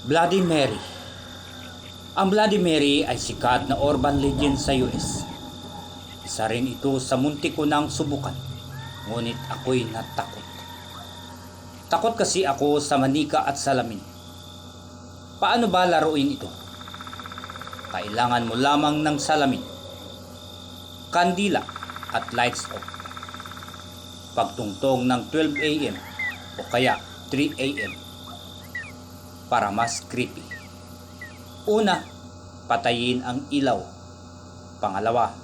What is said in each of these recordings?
Bloody Mary. Ang Bloody Mary ay sikat na urban legend sa US. Isa rin ito sa muntik ko nang subukan, ngunit ako'y natakot. Takot kasi ako sa manika at salamin. Paano ba laruin ito? Kailangan mo lamang ng salamin, kandila at lights off. Pagtungtong ng 12 AM o kaya 3 AM para mas creepy. Una, patayin ang ilaw. Pangalawa,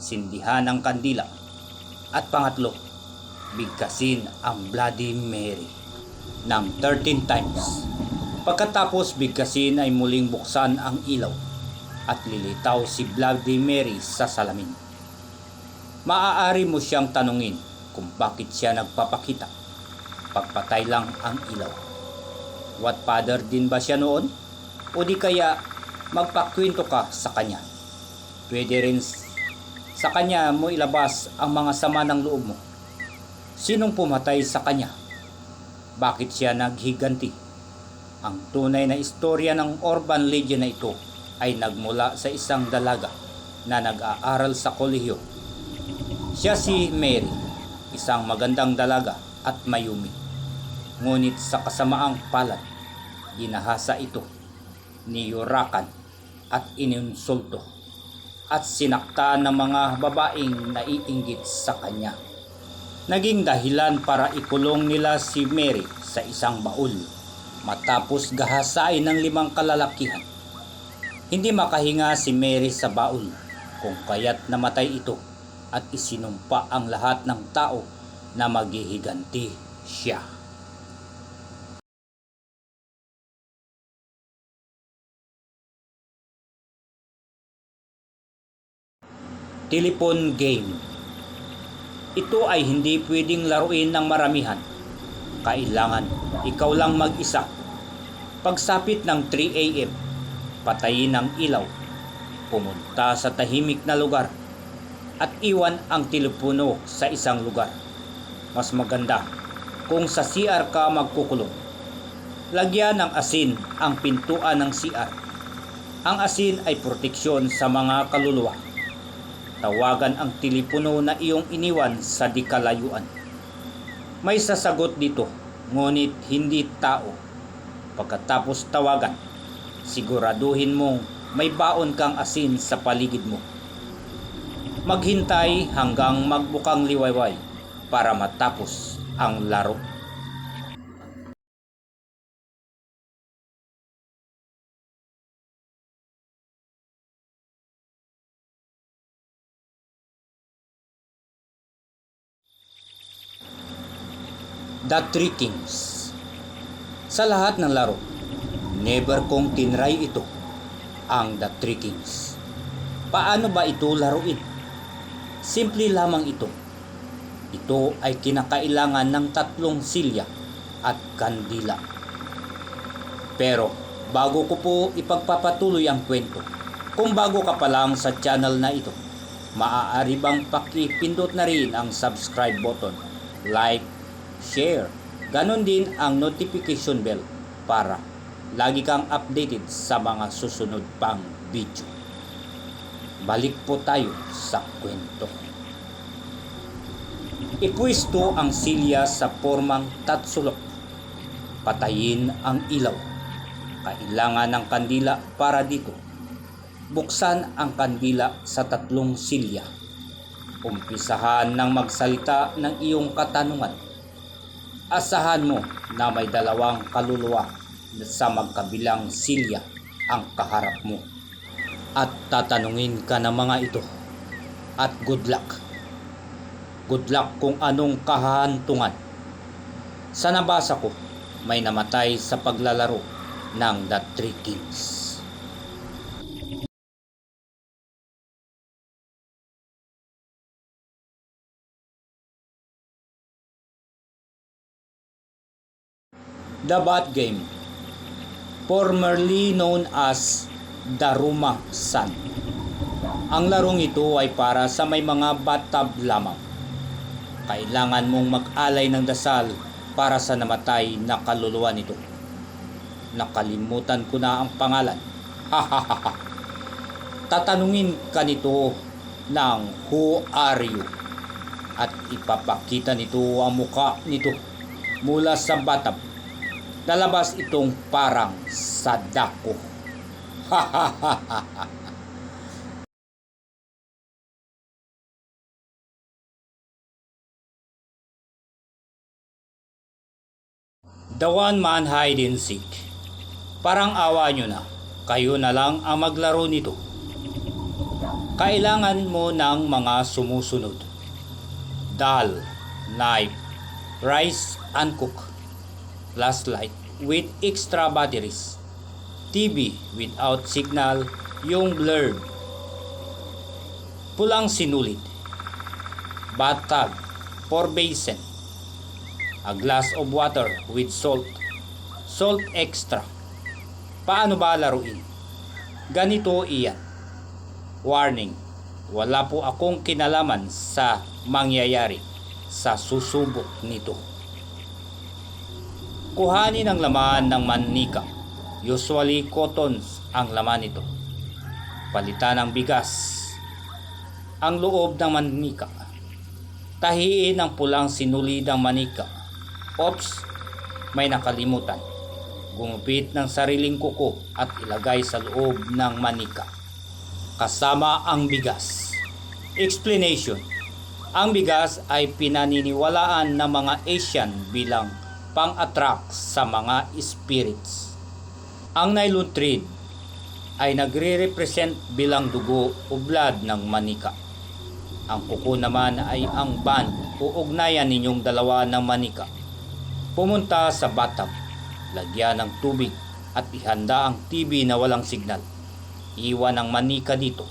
sindihan ang kandila. At pangatlo, bigkasin ang Bloody Mary ng 13 times. Pagkatapos bigkasin ay muling buksan ang ilaw at lilitaw si Bloody Mary sa salamin. Maaari mo siyang tanungin kung bakit siya nagpapakita. Pagpatay lang ang ilaw. What father din ba siya noon? O di kaya magpakwento ka sa kanya. Pwede rin sa kanya mo ilabas ang mga sama ng loob mo. Sinong pumatay sa kanya? Bakit siya naghiganti? Ang tunay na istorya ng urban legend na ito ay nagmula sa isang dalaga na nag-aaral sa kolehiyo. Siya si Mary, isang magandang dalaga at mayumi. Ngunit sa kasamaang palad, ginahasa ito, niyurakan at ininsulto at sinaktan ng mga babaeng naiinggit sa kanya. Naging dahilan para ikulong nila si Mary sa isang baul matapos gahasain ng 5 kalalakihan. Hindi makahinga si Mary sa baul kung kaya't namatay ito at isinumpa ang lahat ng tao na maghihiganti siya. Telephone game. Ito ay hindi pwedeng laruin ng maramihan. Kailangan ikaw lang mag-isa. Pagsapit ng 3 AM, patayin ang ilaw, pumunta sa tahimik na lugar at iwan ang telepono sa isang lugar. Mas maganda kung sa CR ka magkukulong. Lagyan ng asin ang pintuan ng CR. Ang asin ay proteksyon sa mga kaluluwa. Tawagan ang telepono na iyong iniwan sa di kalayuan. May sasagot dito, ngunit hindi tao. Pagkatapos tawagan, siguraduhin mong may baon kang asin sa paligid mo. Maghintay hanggang magbukang liwayway para matapos ang laro. The Three Kings. Sa lahat ng laro, never kong tinry ito, ang The Three Kings. Paano ba ito laruin? Simple lamang ito. Ito ay kinakailangan ng 3 silya at kandila. Pero bago ko po ipagpapatuloy ang kwento, kung bago ka pa lang sa channel na ito, maaari bang pakipindot na rin ang subscribe button, like, share, ganon din ang notification bell para lagi kang updated sa mga susunod pang video. Balik po tayo sa kwento. Ipwisto ang silya sa formang tatsulok. Patayin ang ilaw. Kailangan ng kandila para dito. Buksan ang kandila sa 3 silya. Umpisahan ng magsalita ng iyong katanungan. Asahan mo na may 2 kaluluwa sa magkabilang silya ang kaharap mo. At tatanungin ka ng mga ito. At good luck. Good luck kung anong kahantungan. Sa nabasa ko, may namatay sa paglalaro ng The Three Kings. The Bat Game, formerly known as Daruma San. Ang larong ito ay para sa may mga bathtub lamang. Kailangan mong mag-alay ng dasal para sa namatay na kaluluwa nito. nakalimutan ko na ang pangalan. Hahaha. Tatanungin ka nito ng who are you? At ipapakita nito ang muka nito mula sa bathtub. Lalabas itong parang Sadako. The one man hide and seek. Parang awa nyo na, kayo na lang ang maglaro nito. Kailangan mo ng mga sumusunod. Dal, knife, rice uncooked, flashlight with extra batteries, TV without signal, yung blurred, pulang sinulid, bathtub, 4 basin, a glass of water with salt, salt extra. Paano ba laruin? Ganito iyan. Warning, wala po akong kinalaman sa mangyayari sa susubok nito. Kuhanin ang laman ng manika. Usually cottons ang laman nito. Palitan ng bigas ang loob ng manika. Tahiin ang pulang sinulidang manika. Oops, may nakalimutan. Gumupit ng sariling kuko at ilagay sa loob ng manika. Kasama ang bigas. Explanation. Ang bigas ay pinaniniwalaan ng mga Asian bilang pang-attract sa mga spirits. Ang nylon thread ay nagre-represent bilang dugo o blood ng manika. Ang kuko naman ay ang bond o ugnayan ninyong dalawa ng manika. Pumunta sa bathtub, lagyan ng tubig at ihanda ang TV na walang signal. Iwan ang manika dito.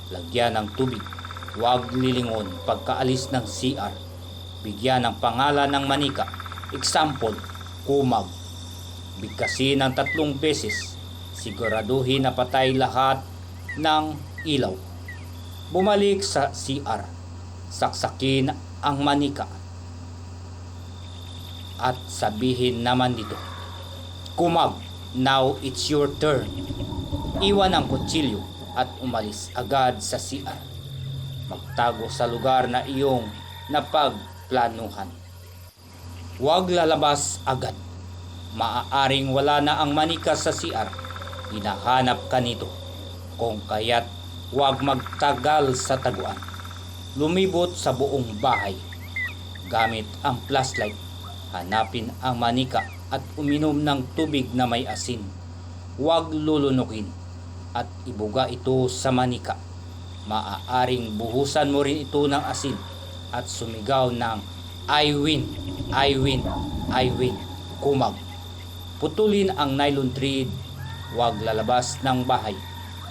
Lagyan ng tubig. Huwag lilingon pagkaalis ng CR. Bigyan ng pangalan ng manika. Example, kumag. Bigkasin ng 3 beses. Siguraduhin na patay lahat ng ilaw. Bumalik sa CR. Saksakin ang manika. At sabihin naman dito, kumag, now it's your turn. Iwan ang kutsilyo at umalis agad sa CR. Magtago sa lugar na iyong napagplanuhan. Huwag lalabas agad. Maaaring wala na ang manika sa CR. Hinahanap ka nito. Kung kaya't huwag magtagal sa taguan. Lumibot sa buong bahay. Gamit ang flashlight. Hanapin ang manika at uminom ng tubig na may asin. Huwag lulunukin at ibuga ito sa manika. Maaaring buhusan mo rin ito ng asin at sumigaw ng I win, I win, I win, kumag. Putulin ang nylon thread. Huwag lalabas ng bahay.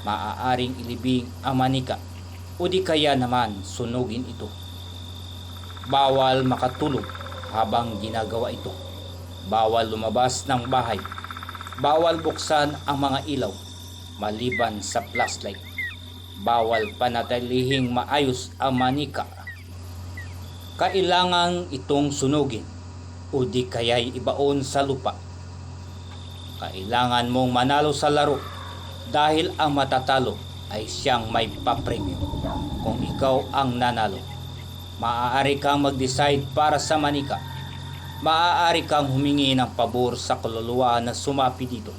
Maaaring ilibing ang manika o di kaya naman sunugin ito. Bawal makatulog habang ginagawa ito. Bawal lumabas ng bahay. Bawal buksan ang mga ilaw maliban sa flashlight. Bawal panatilihing maayos ang manika. Kailangang itong sunugin o di kaya'y ibaon sa lupa. Kailangan mong manalo sa laro dahil ang matatalo ay siyang may papremyo. Kung ikaw ang nanalo, maaari kang mag-decide para sa manika. Maaari kang humingi ng pabor sa kaluluwa na sumapi dito.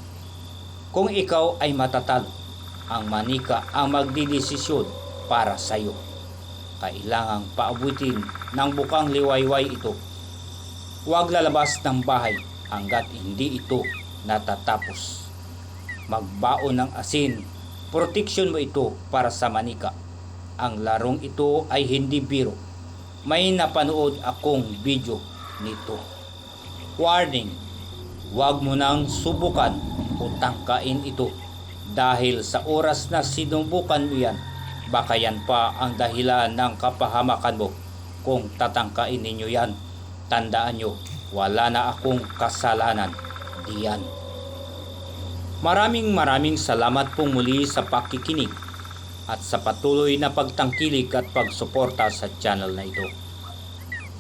Kung ikaw ay matatalo, ang manika ang magdidesisyon para sa iyo. Kailangang paabutin ng bukang liwayway ito. Huwag lalabas ng bahay hanggat hindi ito natatapos. Magbaon ng asin. Proteksyon mo ito para sa manika. Ang larong ito ay hindi biro. May napanood akong video nito. Warning, huwag mo nang subukan o tangkain ito dahil sa oras na sinubukan mo yan, baka yan pa ang dahilan ng kapahamakan mo. Kung tatangkain ninyo yan, tandaan nyo, wala na akong kasalanan diyan. Maraming salamat pong muli sa pakikinig at sa patuloy na pagtangkilik at pagsuporta sa channel na ito.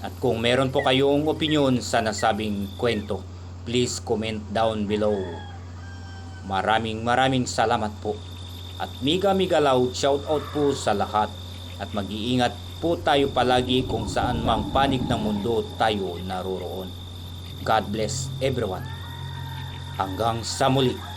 At kung meron po kayong opinion sa nasabing kwento, please comment down below. Maraming salamat po. At mega loud shoutout po sa lahat. At mag-iingat po tayo palagi kung saan mang panig ng mundo tayo naroroon. God bless everyone. Hanggang sa muli.